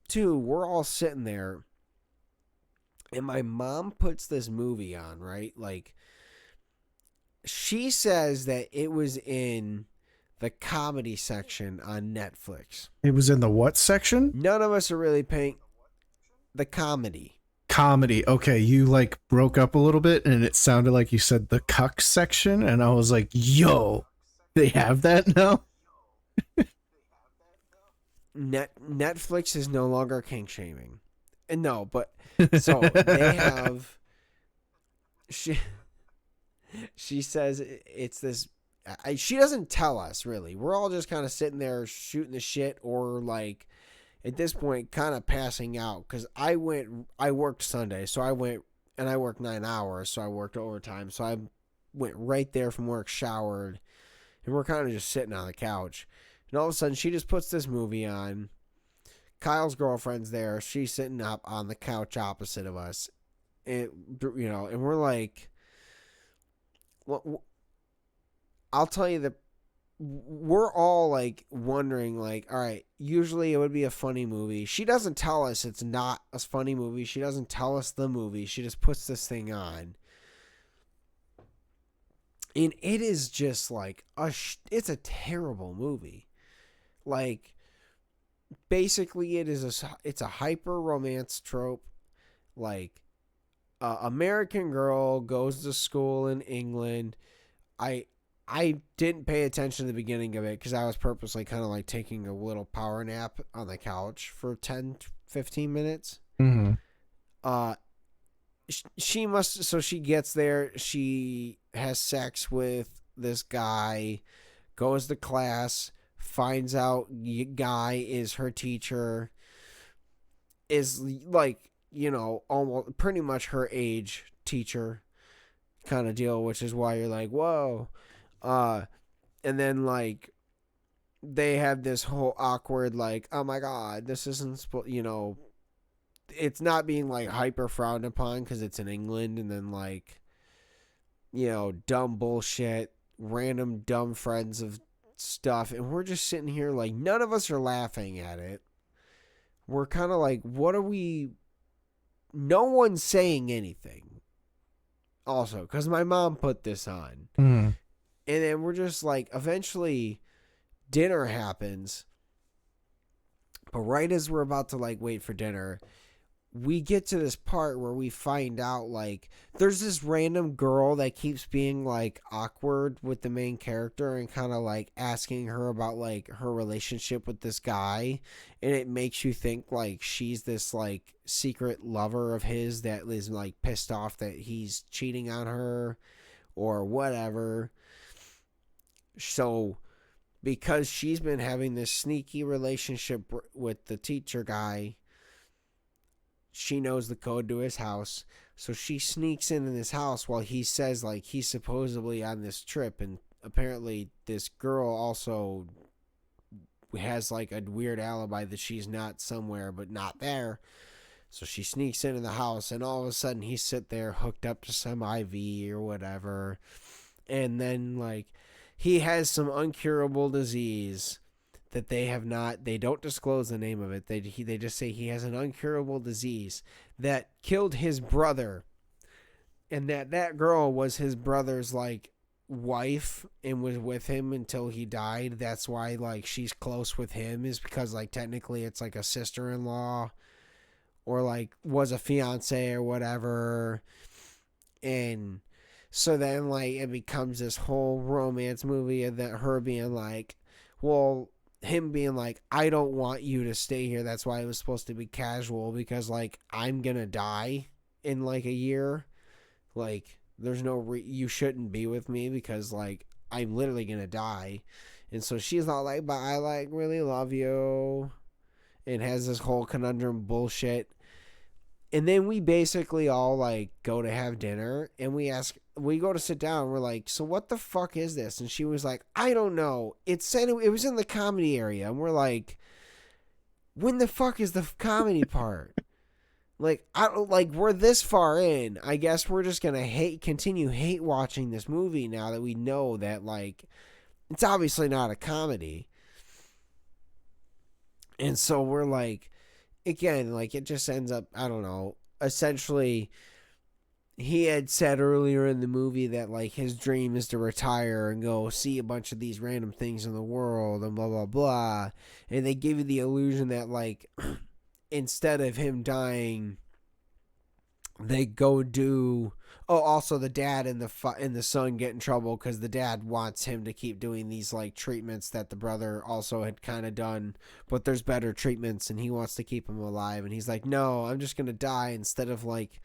[SPEAKER 1] two, we're all sitting there, and my mom puts this movie on, right? Like, she says that it was in the comedy section on Netflix.
[SPEAKER 2] It was in the what section?
[SPEAKER 1] None of us are really paying the comedy.
[SPEAKER 2] Comedy. Okay, you like broke up a little bit and it sounded like you said the cuck section, and I was like, yo, they have that now?
[SPEAKER 1] Netflix is no longer kink shaming. And no, but so they have she says it's this she doesn't tell us really. We're all just kind of sitting there shooting the shit, or like at this point kind of passing out, because I worked Sunday, so I worked 9 hours, so I worked overtime, so I went right there from work, showered, and we're kind of just sitting on the couch, and all of a sudden she just puts this movie on. Kyle's girlfriend's there, she's sitting up on the couch opposite of us, and and we're like, well, I'll tell you that we're all like wondering, like, all right, usually it would be a funny movie. She doesn't tell us it's not a funny movie. She doesn't tell us the movie. She just puts this thing on. And it is just like, it's a terrible movie. Like, basically it's a hyper romance trope. Like, American girl goes to school in England. I didn't pay attention to the beginning of it because I was purposely kind of like taking a little power nap on the couch for 10, 15 minutes.
[SPEAKER 2] Mm-hmm.
[SPEAKER 1] She gets there. She has sex with this guy, goes to class, finds out guy is her teacher, is like, almost pretty much her age teacher kind of deal, which is why you're like, whoa. And then like they have this whole awkward, like, oh my god, this isn't it's not being like hyper frowned upon because it's in England, and then like, dumb bullshit, random dumb friends of stuff, and we're just sitting here like none of us are laughing at it. We're kind of like, what are we? No one's saying anything. Also, because my mom put this on. And then we're just like, eventually dinner happens. But right as we're about to like wait for dinner, we get to this part where we find out like there's this random girl that keeps being like awkward with the main character and kind of like asking her about like her relationship with this guy, and it makes you think like she's this like secret lover of his that is like pissed off that he's cheating on her or whatever. So because she's been having this sneaky relationship with the teacher guy, she knows the code to his house. So she sneaks in his house while he says like he's supposedly on this trip, and apparently this girl also has like a weird alibi that she's not somewhere but not there. So she sneaks into the house, and all of a sudden he's sit there hooked up to some IV or whatever, and then like he has some uncurable disease that they don't disclose the name of it. They just say he has an uncurable disease that killed his brother, and that girl was his brother's like wife and was with him until he died. That's why like she's close with him, is because like technically it's like a sister-in-law or like was a fiance or whatever. And so then like it becomes this whole romance movie of that her being like, well, him being like, I don't want you to stay here. That's why it was supposed to be casual, because like I'm gonna die in like a year. Like there's no you shouldn't be with me because like I'm literally gonna die. And so she's not like, but I like really love you, and has this whole conundrum bullshit. And then we basically all like go to have dinner, and we go to sit down. We're like, so what the fuck is this? And she was like, I don't know. It said it was in the comedy area. And we're like, when the fuck is the comedy part? Like, I don't like, we're this far in. I guess we're just going to continue hate watching this movie now that we know that like, it's obviously not a comedy. And so we're like, again, like it just ends up, I don't know, essentially he had said earlier in the movie that like his dream is to retire and go see a bunch of these random things in the world and blah blah blah, and they give you the illusion that like instead of him dying they go do. Oh, also the dad and the son get in trouble because the dad wants him to keep doing these like treatments that the brother also had kind of done, but there's better treatments, and he wants to keep him alive. And he's like, no, I'm just gonna die instead of like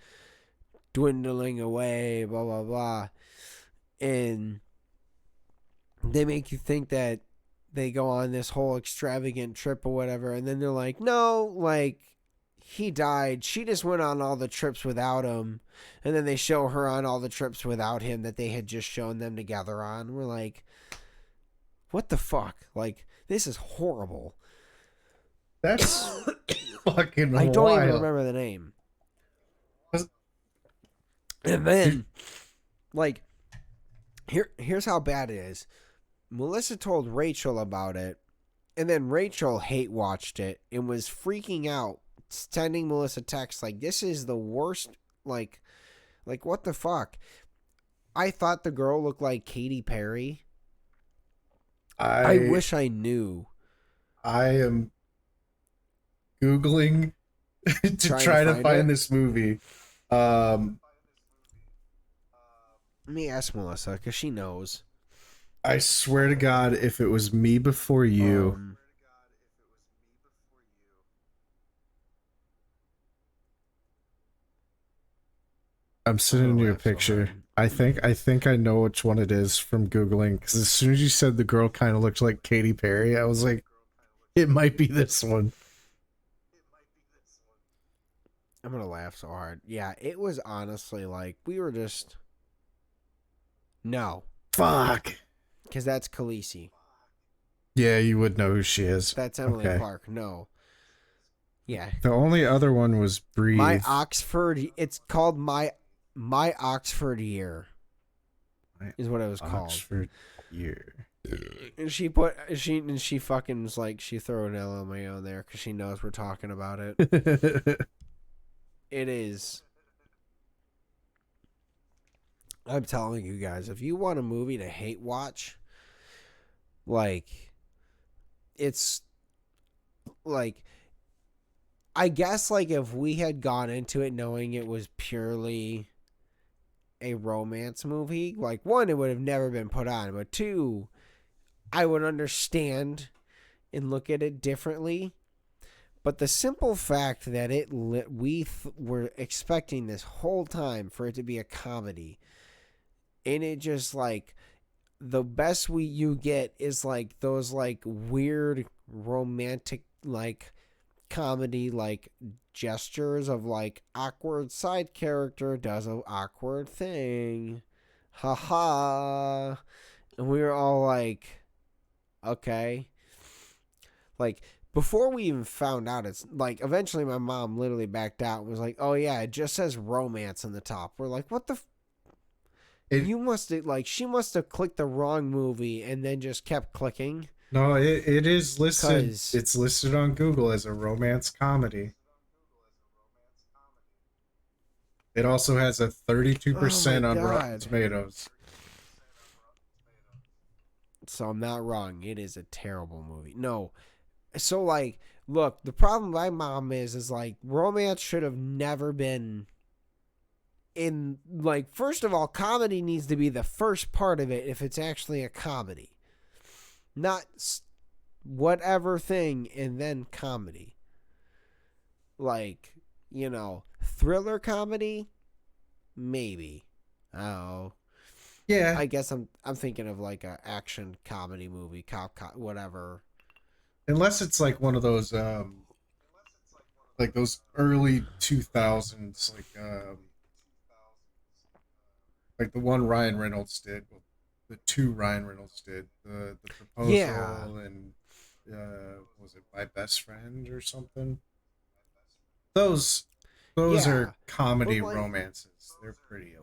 [SPEAKER 1] dwindling away, blah blah blah. And they make you think that they go on this whole extravagant trip or whatever, and then they're like, no, like he died. She just went on all the trips without him. And then they show her on all the trips without him that they had just shown them together on. We're like, what the fuck? Like, this is horrible.
[SPEAKER 2] That's fucking wild.
[SPEAKER 1] I don't even remember the name. And then, like, here's how bad it is. Melissa told Rachel about it, and then Rachel hate watched it and was freaking out, sending Melissa texts like, this is the worst, like what the fuck? I thought the girl looked like Katy Perry. I wish I knew.
[SPEAKER 2] I am Googling to try to find this movie.
[SPEAKER 1] Let me ask Melissa, because she knows.
[SPEAKER 2] I swear to God, if it was Me Before You. I'm sitting in your picture. I think I know which one it is from Googling, because as soon as you said the girl kind of looked like Katy Perry, I was like, it might be this one.
[SPEAKER 1] I'm gonna laugh so hard. Yeah, it was honestly like we were just no.
[SPEAKER 2] Fuck.
[SPEAKER 1] Because that's Khaleesi.
[SPEAKER 2] Yeah, you would know who she is.
[SPEAKER 1] That's Emily Clark. No. Yeah.
[SPEAKER 2] The only other one was Breathe.
[SPEAKER 1] My Oxford. It's called My Oxford Year. Is what it was called.
[SPEAKER 2] Oxford Year.
[SPEAKER 1] And she fucking was like, she threw an LMAO there because she knows we're talking about it. It is. I'm telling you guys, if you want a movie to hate watch, like, it's like, I guess like if we had gone into it knowing it was purely a romance movie, like one, it would have never been put on, but two, I would understand and look at it differently. But the simple fact that were expecting this whole time for it to be a comedy, and it just like the best you get is like those like weird romantic like comedy like gestures of like awkward side character does an awkward thing, haha, and we were all like, okay, like before we even found out, it's like eventually my mom literally backed out and was like, oh yeah, it just says romance in the top. We're like, what the
[SPEAKER 2] It
[SPEAKER 1] you must have like she must have clicked the wrong movie and then just kept clicking
[SPEAKER 2] no, it is listed.
[SPEAKER 1] because
[SPEAKER 2] It's listed on Google as a romance comedy. It also has a
[SPEAKER 1] oh my
[SPEAKER 2] 32% on Rotten
[SPEAKER 1] god.
[SPEAKER 2] Tomatoes.
[SPEAKER 1] So I'm not wrong. It is a terrible movie. No. So like, look, the problem with my mom is like romance should have never been in like first of all, comedy needs to be the first part of it if it's actually a comedy. Not whatever thing and then comedy. Like, thriller comedy, maybe. Oh,
[SPEAKER 2] Yeah,
[SPEAKER 1] I guess I'm thinking of like a action comedy movie, whatever.
[SPEAKER 2] unless it's like one of those like those early 2000s like the one Ryan Reynolds did, well, the two Ryan Reynolds did, the
[SPEAKER 1] Yeah.
[SPEAKER 2] proposal and was it My Best Friend or something? Those those
[SPEAKER 1] Yeah.
[SPEAKER 2] are
[SPEAKER 1] But
[SPEAKER 2] comedy
[SPEAKER 1] like
[SPEAKER 2] romances. They're pretty okay.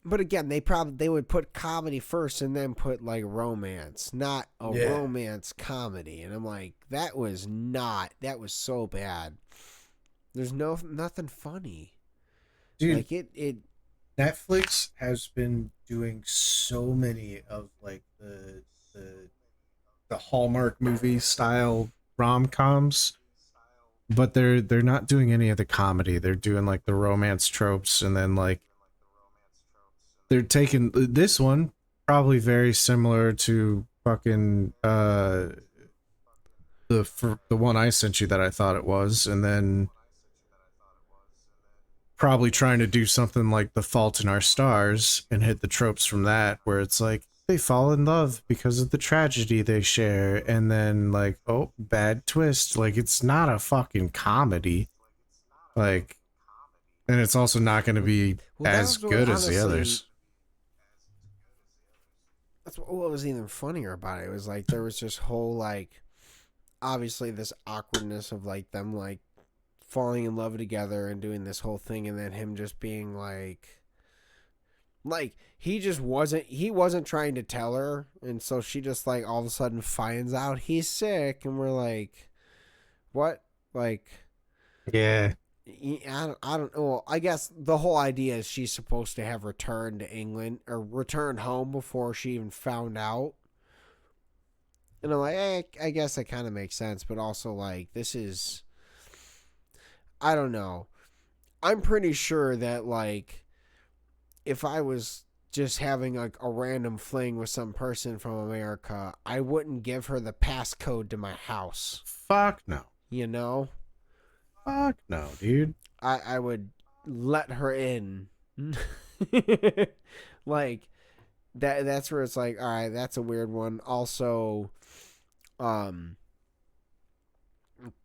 [SPEAKER 1] but again, they would put comedy first and then put like romance, not a
[SPEAKER 2] Yeah,
[SPEAKER 1] romance comedy. And I'm like, that was so bad. There's nothing funny.
[SPEAKER 2] dude,
[SPEAKER 1] Like it
[SPEAKER 2] Netflix has been doing so many of like the Hallmark movie style rom coms, but they're not doing any of the comedy. They're doing like the romance tropes, and then like they're taking this one probably very similar to fucking the one I sent you that I thought it was, and then probably trying to do something like The Fault in Our Stars and hit the tropes from that, where it's like they fall in love because of the tragedy they share, and then like, oh, bad twist. Like it's not a fucking comedy. Like, and it's also not going to be
[SPEAKER 1] well that
[SPEAKER 2] as
[SPEAKER 1] was what
[SPEAKER 2] good as the
[SPEAKER 1] honestly
[SPEAKER 2] others.
[SPEAKER 1] that's what was even funnier about it. It was like there was this whole like obviously this awkwardness of like them like falling in love together and doing this whole thing and then him just being like he wasn't trying to tell her and so she just like all of a sudden finds out he's sick and we're like what like
[SPEAKER 2] Yeah.
[SPEAKER 1] I don't know. Well, I guess the whole idea is she's supposed to have returned to England or returned home before she even found out. And I'm like, I guess that kind of makes sense, but also like this is I don't know. I'm pretty sure that like if I was just having like a random fling with some person from America, I wouldn't give her the passcode to my house.
[SPEAKER 2] Fuck no.
[SPEAKER 1] You know,
[SPEAKER 2] Fuck no, dude.
[SPEAKER 1] I would let her in. Like that's where it's like, all right, that's a weird one. Also, um,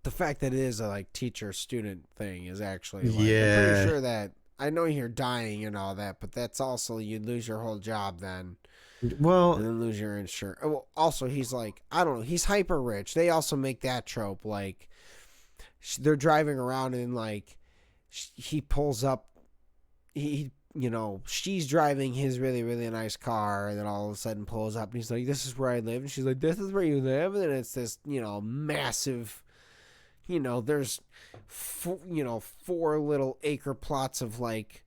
[SPEAKER 1] the fact that it is a like teacher student thing is actually like I'm pretty
[SPEAKER 2] Yeah.
[SPEAKER 1] sure that I know you're dying and all that, but that's also you'd lose your whole job then
[SPEAKER 2] Well,
[SPEAKER 1] and then lose your insurance. Well, also he's like I don't know, he's hyper rich. They also make that trope like they're driving around and like he pulls up, she's driving his really really nice car and then all of a sudden pulls up and he's like this is where I live and she's like this is where you live and then it's this massive there's four little acre plots of like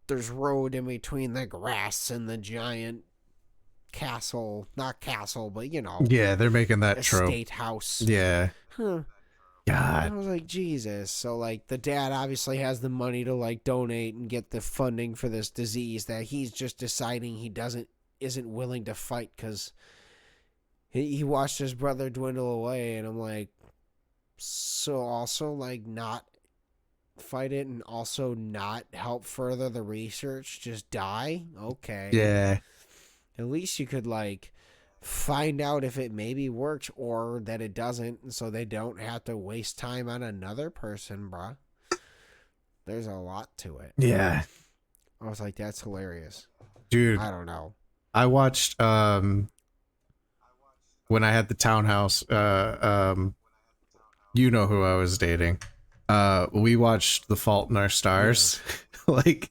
[SPEAKER 1] there's road in between the grass and the giant castle, not castle, but
[SPEAKER 2] Yeah, they're making that trope.
[SPEAKER 1] estate house.
[SPEAKER 2] Yeah.
[SPEAKER 1] Huh.
[SPEAKER 2] God.
[SPEAKER 1] I was like, Jesus. So like the dad obviously has the money to like donate and get the funding for this disease that he's just deciding he isn't willing to fight because he watched his brother dwindle away, and I'm like, so also like not fight it and also not help further the research, just die? Okay.
[SPEAKER 2] Yeah.
[SPEAKER 1] At least you could like find out if it maybe works or that it doesn't, so they don't have to waste time on another person, bruh. There's a lot to it.
[SPEAKER 2] Yeah.
[SPEAKER 1] I was like, that's hilarious.
[SPEAKER 2] Dude,
[SPEAKER 1] I don't know.
[SPEAKER 2] I watched when I had the townhouse, you know who I was dating. We watched The Fault in Our Stars. Like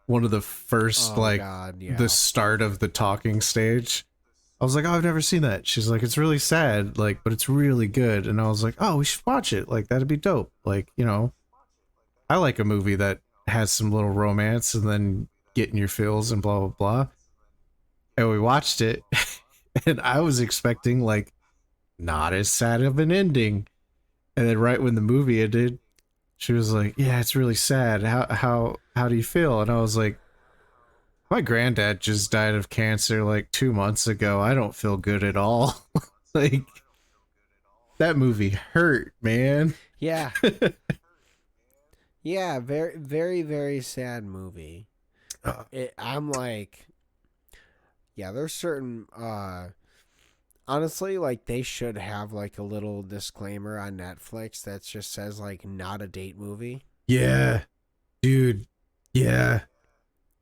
[SPEAKER 2] one of the first
[SPEAKER 1] God, yeah.
[SPEAKER 2] the start of the talking stage. I was like, oh, I've never seen that. She's like, it's really sad, like, but it's really good. And I was like, oh, we should watch it. Like, that'd be dope. Like, you know, I like a movie that has some little romance and then getting your feels and blah, blah, blah. And we watched it, and I was expecting, like, not as sad of an ending. And then right when the movie ended, she was like, yeah, it's really sad. How do you feel? And I was like, my granddad just died of cancer like 2 months ago. I don't feel good at all. Like, that movie hurt, man.
[SPEAKER 1] Yeah. Yeah, very, very, very sad movie. I'm like, yeah, there's certain, honestly, like, they should have, like, a little disclaimer on Netflix that just says, like, not a date movie.
[SPEAKER 2] Yeah. Dude. Yeah.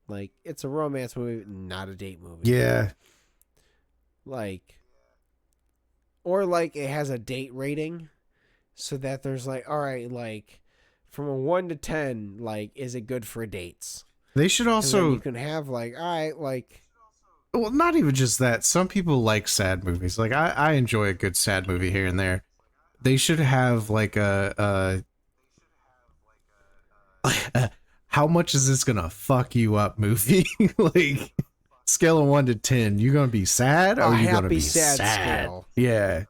[SPEAKER 1] Like, it's a romance movie, not a date movie.
[SPEAKER 2] Yeah.
[SPEAKER 1] Like, or, like, it has a date rating so that there's, like, all right, like, from a 1 to 10, like, is it good for dates?
[SPEAKER 2] They should also...
[SPEAKER 1] You can have, like, all right, like...
[SPEAKER 2] Well, not even just that. Some people like sad movies. Like, I enjoy a good sad movie here and there. They should have, like, how much is this gonna fuck you up movie? Like, scale of 1 to 10, you gonna be sad or are you gonna be sad?
[SPEAKER 1] Scale.
[SPEAKER 2] Yeah.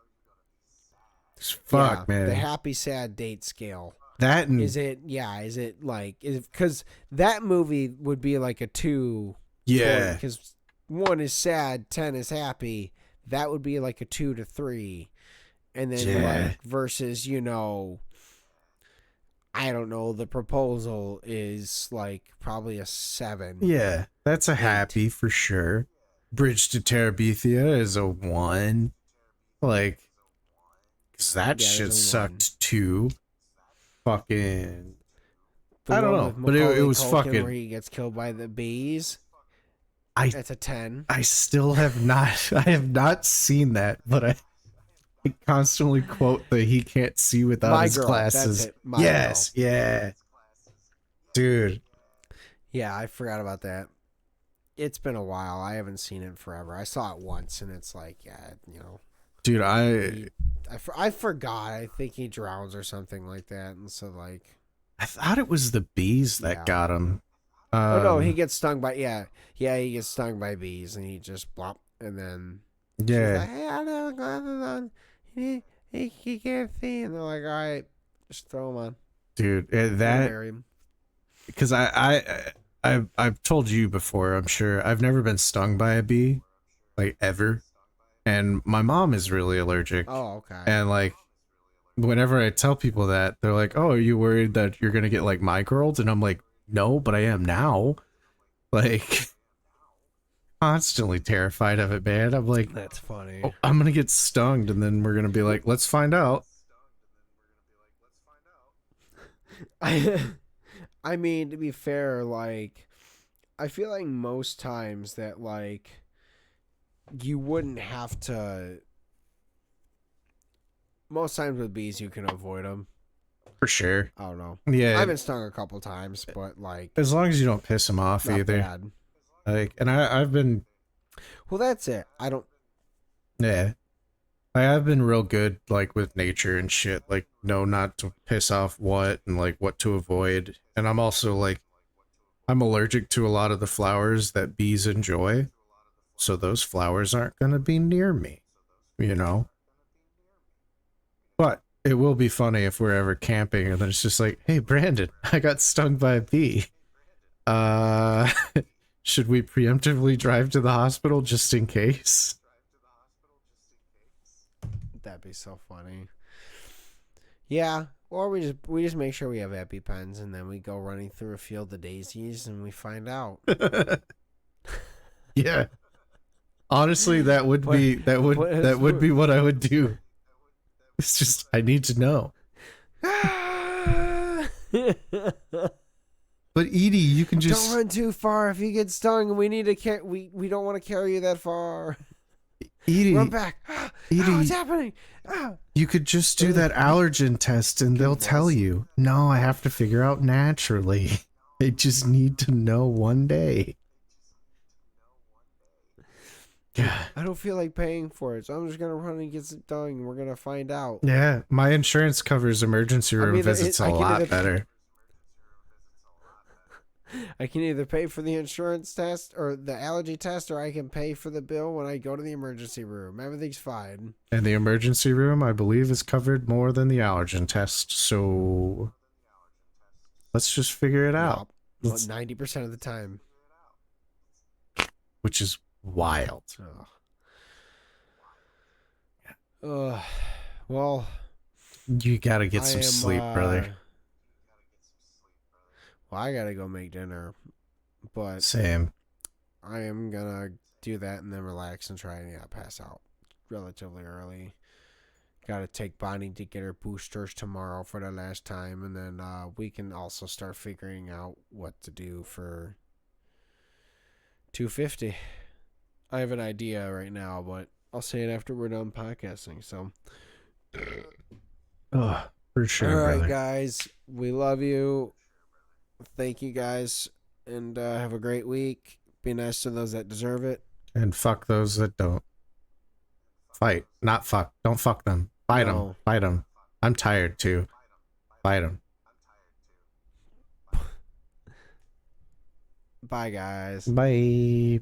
[SPEAKER 2] Fuck, man.
[SPEAKER 1] The happy sad date scale.
[SPEAKER 2] That and
[SPEAKER 1] is it like, because that movie would be like a 2.
[SPEAKER 2] Yeah.
[SPEAKER 1] Because 1 is sad, 10 is happy. That would be like a 2 to 3. And then like versus, you know, I don't know, The Proposal is like probably a 7.
[SPEAKER 2] Yeah, that's a 8. Happy for sure. Bridge to Terabithia is a 1. Like, cause that shit sucked too. Fucking, I don't know, but it was
[SPEAKER 1] Culkin
[SPEAKER 2] fucking.
[SPEAKER 1] Where he gets killed by the bees. That's a 10.
[SPEAKER 2] I still have not. I have not seen that, but I constantly quote that he can't see without his glasses.
[SPEAKER 1] That's it.
[SPEAKER 2] Yes, girl. Yeah, dude.
[SPEAKER 1] Yeah, I forgot about that. It's been a while. I haven't seen it forever. I saw it once, and it's like, yeah, you know,
[SPEAKER 2] dude.
[SPEAKER 1] I forgot. I think he drowns or something like that, and so like,
[SPEAKER 2] I thought it was the bees that got him.
[SPEAKER 1] Oh no, he gets stung by he gets stung by bees, and he just blop, and then like, hey, I don't know, he can't see, and they're like, all right, just throw him on,
[SPEAKER 2] dude. That because I've told you before. I'm sure I've never been stung by a bee, like ever, and my mom is really allergic.
[SPEAKER 1] Oh, okay.
[SPEAKER 2] And like, whenever I tell people that, they're like, "Oh, are you worried that you're gonna get like microed?" And I'm like, no, but I am now. Like, constantly terrified of it, man. I'm like,
[SPEAKER 1] that's funny.
[SPEAKER 2] Oh, I'm gonna get stung, and then we're gonna be like, let's find out.
[SPEAKER 1] I mean, to be fair, like, I feel like most times that like you wouldn't have to. Most times with bees, you can avoid them.
[SPEAKER 2] For sure.
[SPEAKER 1] I don't know.
[SPEAKER 2] Yeah.
[SPEAKER 1] I've been stung a couple times, but like,
[SPEAKER 2] as long as you don't piss them off either.
[SPEAKER 1] Bad.
[SPEAKER 2] Like, and I've been.
[SPEAKER 1] Well, that's it. I don't.
[SPEAKER 2] Yeah. I've been real good, like, with nature and shit. Like, know not to piss off what and like what to avoid. And I'm also like, I'm allergic to a lot of the flowers that bees enjoy. so those flowers aren't going to be near me, you know? But it will be funny if we're ever camping and then it's just like, hey, Brandon, I got stung by a bee. Uh, should we preemptively drive to the hospital just in case?
[SPEAKER 1] That'd be so funny. Yeah, or we just make sure we have EpiPens and then we go running through a field of daisies and we find out.
[SPEAKER 2] Yeah. Honestly, that would be that would be what I would do. It's just I need to know. But Edie, you can just
[SPEAKER 1] don't run too far. If you get stung, we need to we don't want to carry you that far.
[SPEAKER 2] Edie,
[SPEAKER 1] run back.
[SPEAKER 2] Edie,
[SPEAKER 1] what's happening?
[SPEAKER 2] You could just do that allergen test and they'll tell you. No, I have to figure out naturally. I just need to know one day.
[SPEAKER 1] Yeah. I don't feel like paying for it, so I'm just gonna run and get it done. And we're gonna find out.
[SPEAKER 2] Yeah, my insurance covers emergency room visits a lot better.
[SPEAKER 1] I can either pay for the insurance test or the allergy test, or I can pay for the bill when I go to the emergency room. Everything's fine.
[SPEAKER 2] And the emergency room, I believe, is covered more than the allergen test. So let's just figure it out.
[SPEAKER 1] 90% of the time.
[SPEAKER 2] Which is wild.
[SPEAKER 1] Well,
[SPEAKER 2] you gotta get some sleep, brother.
[SPEAKER 1] Well, I gotta go make dinner, but
[SPEAKER 2] same.
[SPEAKER 1] I am gonna do that and then relax and try and pass out relatively early. Gotta take Bonnie to get her boosters tomorrow for the last time, and then we can also start figuring out what to do for 250. I have an idea right now, but I'll say it after we're done podcasting. So,
[SPEAKER 2] for sure.
[SPEAKER 1] All right,
[SPEAKER 2] brother.
[SPEAKER 1] guys, we love you. Thank you guys, and have a great week. Be nice to those that deserve it.
[SPEAKER 2] And fuck those that don't. Fight. Not fuck. Don't fuck them. Fight them. Fight them. I'm tired too. Fight them.
[SPEAKER 1] Bye, guys.
[SPEAKER 2] Bye.